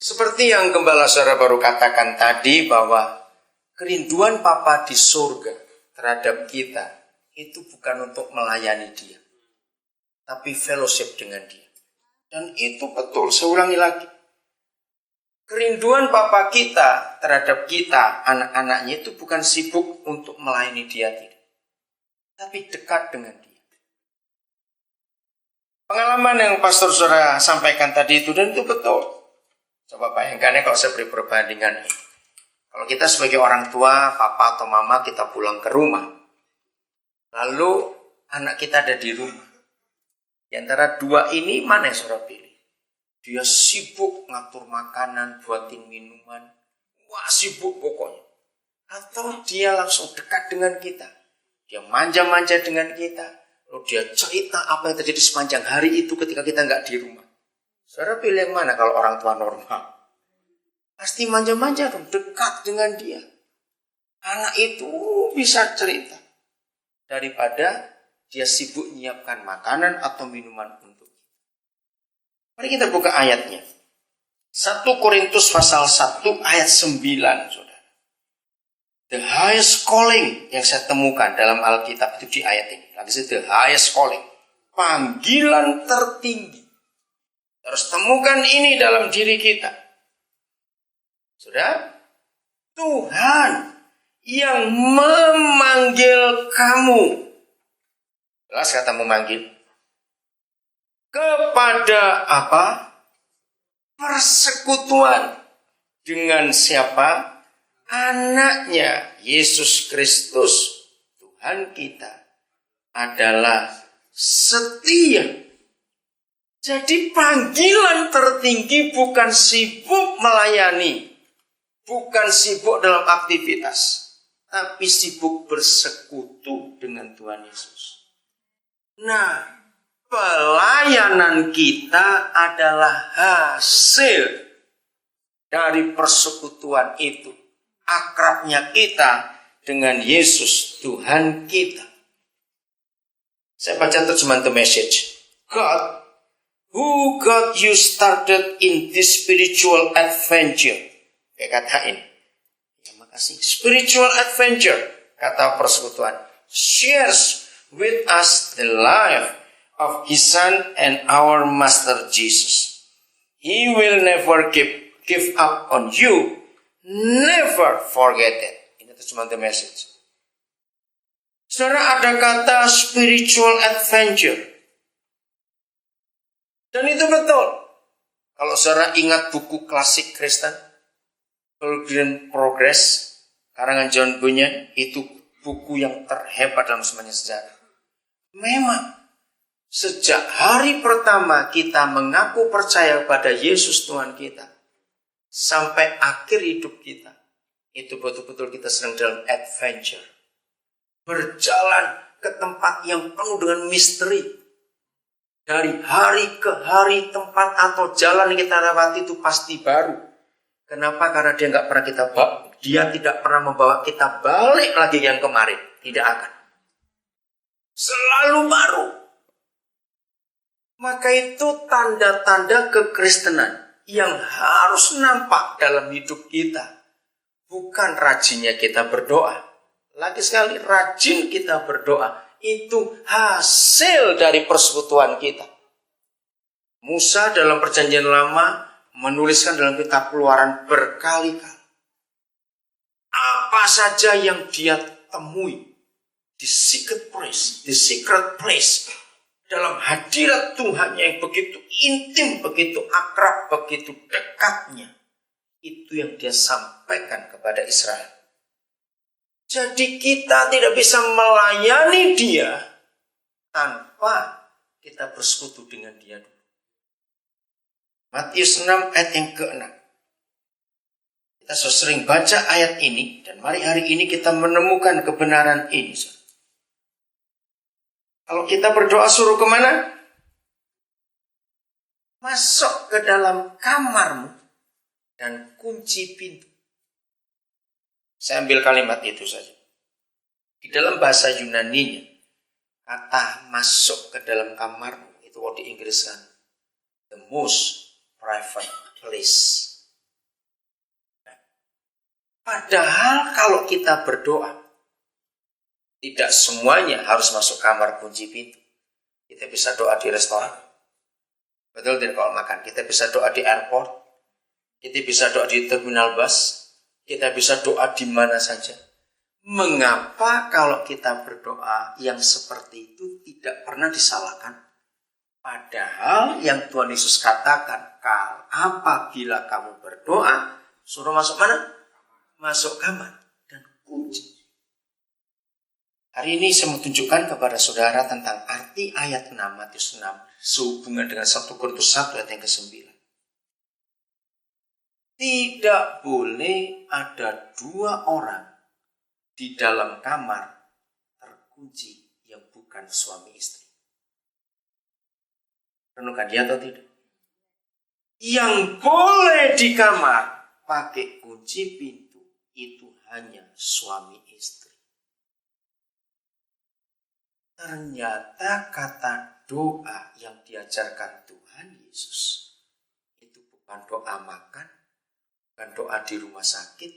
Seperti yang Gembala Saudara baru katakan tadi, bahwa kerinduan Papa di surga terhadap kita itu bukan untuk melayani dia, tapi fellowship dengan dia. Dan itu betul, saya ulangi lagi. Kerinduan Papa kita terhadap kita, anak-anaknya, itu bukan sibuk untuk melayani dia, tidak, tapi dekat dengan dia. Pengalaman yang Pastor Saudara sampaikan tadi itu, dan itu betul. Coba bayangkan ya kalau saya beri perbandingan ini. Kalau kita sebagai orang tua, papa atau mama, kita pulang ke rumah. Lalu anak kita ada di rumah. Di antara dua ini, mana yang saudara pilih? Dia sibuk ngatur makanan, buatin minuman. Wah, sibuk pokoknya. Atau dia langsung dekat dengan kita. Dia manja-manja dengan kita. Lalu dia cerita apa yang terjadi sepanjang hari itu ketika kita nggak di rumah. Saudara pilih yang mana kalau orang tua normal? Pasti manja-manja dong, dekat dengan dia. Anak itu bisa cerita. Daripada dia sibuk menyiapkan makanan atau minuman untuk kita. Mari kita buka ayatnya. 1 Korintus pasal 1 ayat 9, saudara. The highest calling yang saya temukan dalam Alkitab itu di ayat ini. Lagi the highest calling. Panggilan tertinggi. Harus temukan ini dalam diri kita. Sudah? Tuhan yang memanggil kamu. Jelas kata memanggil. Kepada apa? Persekutuan. Dengan siapa? Anaknya Yesus Kristus. Tuhan kita adalah setia. Jadi panggilan tertinggi bukan sibuk melayani. Bukan sibuk dalam aktivitas, tapi sibuk bersekutu dengan Tuhan Yesus. Nah, pelayanan kita adalah hasil dari persekutuan itu. Akrabnya kita dengan Yesus, Tuhan kita. Saya baca terjemahan The Message. God, who got you started in this spiritual adventure. Kayak katain. Ya, makasih. Spiritual adventure, kata persekutuan, shares with us the life of His Son and our Master Jesus. He will never give up on you. Never forget it. Ini terjemahan The Message. Saudara, ada kata spiritual adventure. Dan itu betul. Kalau saudara ingat buku klasik Kristen, Pilgrim Progress, karangan John Bunyan, itu buku yang terhebat dalam semuanya sejarah. Memang, sejak hari pertama kita mengaku percaya pada Yesus Tuhan kita, sampai akhir hidup kita, itu betul-betul kita sedang dalam adventure. Berjalan ke tempat yang penuh dengan misteri. Dari hari ke hari, tempat atau jalan yang kita lewati itu pasti baru. Kenapa? Karena dia tidak pernah membawa kita balik lagi yang kemarin. Tidak akan. Selalu baru. Maka itu tanda-tanda kekristenan yang harus nampak dalam hidup kita. Bukan rajinnya kita berdoa. Lagi sekali, rajin kita berdoa. Itu hasil dari persekutuan kita. Musa dalam perjanjian lama menuliskan dalam kitab Keluaran berkali-kali. Apa saja yang dia temui di secret place, dalam hadirat Tuhan yang begitu intim, begitu akrab, begitu dekatnya, itu yang dia sampaikan kepada Israel. Jadi kita tidak bisa melayani dia tanpa kita bersekutu dengan dia. Matius 6 ayat yang ke-6. Kita sudah sering baca ayat ini, dan mari hari ini kita menemukan kebenaran ini. Kalau kita berdoa suruh kemana? Masuk ke dalam kamarmu dan kunci pintu. Saya ambil kalimat itu saja. Di dalam bahasa Yunaninya, kata masuk ke dalam kamarmu itu kalau di Inggris kan the most private place. Padahal kalau kita berdoa, tidak semuanya harus masuk kamar kunci pintu. Kita bisa doa di restoran. Betul tidak kalau makan? Kita bisa doa di airport. Kita bisa doa di terminal bus. Kita bisa doa di mana saja. Mengapa kalau kita berdoa yang seperti itu tidak pernah disalahkan? Padahal yang Tuhan Yesus katakan, apabila kamu berdoa, suruh masuk mana? Masuk kamar dan kunci. Hari ini saya mau tunjukkan kepada saudara tentang arti ayat 6 Matius 6 sehubungan dengan 1 Korintus 1 ayat yang ke-9. Tidak boleh ada dua orang di dalam kamar terkunci yang bukan suami istri. Renungkan dia atau tidak? Yang boleh di kamar pakai kunci pintu itu hanya suami istri. Ternyata kata doa yang diajarkan Tuhan Yesus itu bukan doa makan, bukan doa di rumah sakit,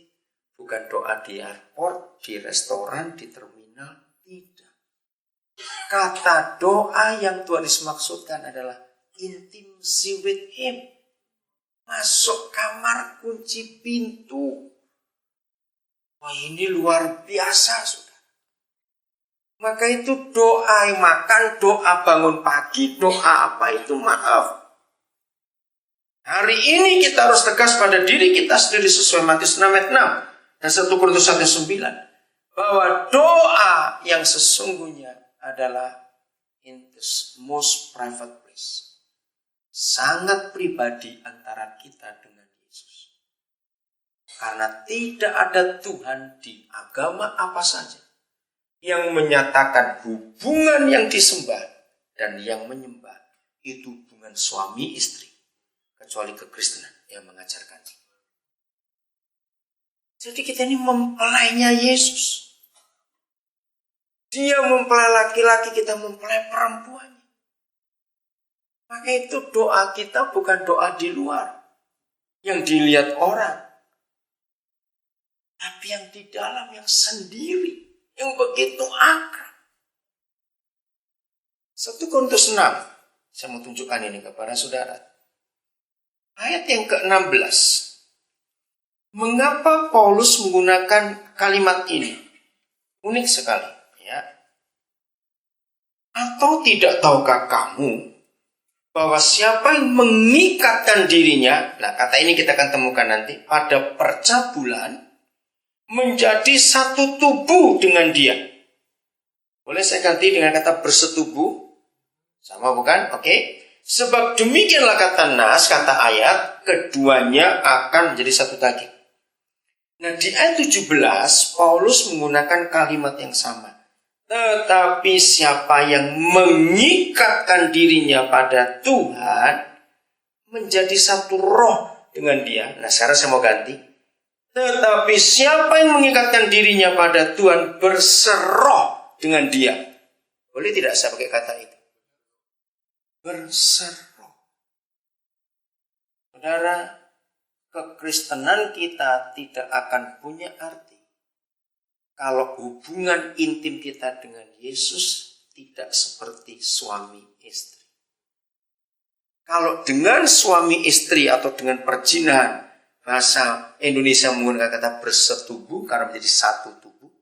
bukan doa di airport, di restoran, di terminal, tidak. Kata doa yang Tuhan Yesus maksudkan adalah intimacy with Him. Masuk kamar, kunci pintu. Wah, ini luar biasa, saudara. Maka itu doa makan, doa bangun pagi, doa apa itu maaf. Hari ini kita harus tegas pada diri kita sendiri sesuai Matius 6 ayat 6 dan 1 Korintus 1 ayat 9. Bahwa doa yang sesungguhnya adalah in the most private place. Sangat pribadi antara kita dengan Yesus. Karena tidak ada Tuhan di agama apa saja yang menyatakan hubungan yang disembah dan yang menyembah itu hubungan suami istri. Kecuali kekristenan yang mengajarkan. Jadi kita ini mempelainya Yesus. Dia mempelai laki-laki, kita mempelai perempuan. Maka itu doa kita bukan doa di luar. Yang dilihat orang. Tapi yang di dalam, yang sendiri. Yang begitu akrab. 1 Korintus 6. Saya mau tunjukkan ini kepada saudara. Ayat yang ke-16. Mengapa Paulus menggunakan kalimat ini? Unik sekali. Ya. Atau tidak tahukah kamu bahwa siapa yang mengikatkan dirinya, nah kata ini kita akan temukan nanti, pada percabulan, menjadi satu tubuh dengan dia. Boleh saya ganti dengan kata bersetubuh? Sama bukan? Oke. Sebab demikianlah kata nas, kata ayat, keduanya akan menjadi satu daging. Nah di ayat 17, Paulus menggunakan kalimat yang sama. Tetapi siapa yang mengikatkan dirinya pada Tuhan, menjadi satu roh dengan dia. Nah sekarang saya mau ganti. Tetapi siapa yang mengikatkan dirinya pada Tuhan, berseroh dengan dia. Boleh tidak saya pakai kata itu? Berseroh. Saudara, kekristenan kita tidak akan punya arti kalau hubungan intim kita dengan Yesus tidak seperti suami istri. Kalau dengan suami istri atau dengan perjinahan, bahasa Indonesia menggunakan kata bersetubuh karena menjadi satu tubuh.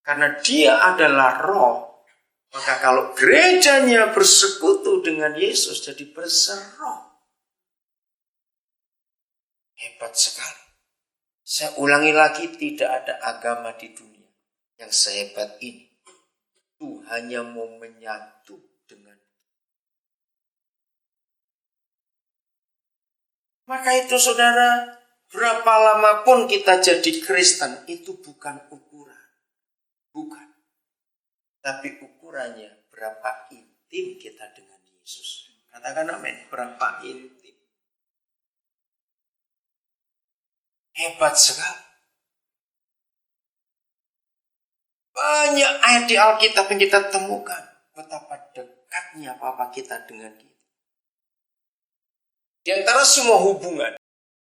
Karena dia adalah roh, maka kalau gerejanya bersekutu dengan Yesus jadi berseroh. Hebat sekali. Saya ulangi lagi, tidak ada agama di dunia yang sehebat ini. Tuhan hanya mau menyatu dengan. Maka itu saudara, berapa lama pun kita jadi Kristen, itu bukan ukuran. Bukan. Tapi ukurannya berapa intim kita dengan Yesus. Katakan amin, berapa intim. Hebat sekali. Banyak ayat di Alkitab yang kita temukan. Betapa dekatnya Bapa kita dengan kita. Di antara semua hubungan,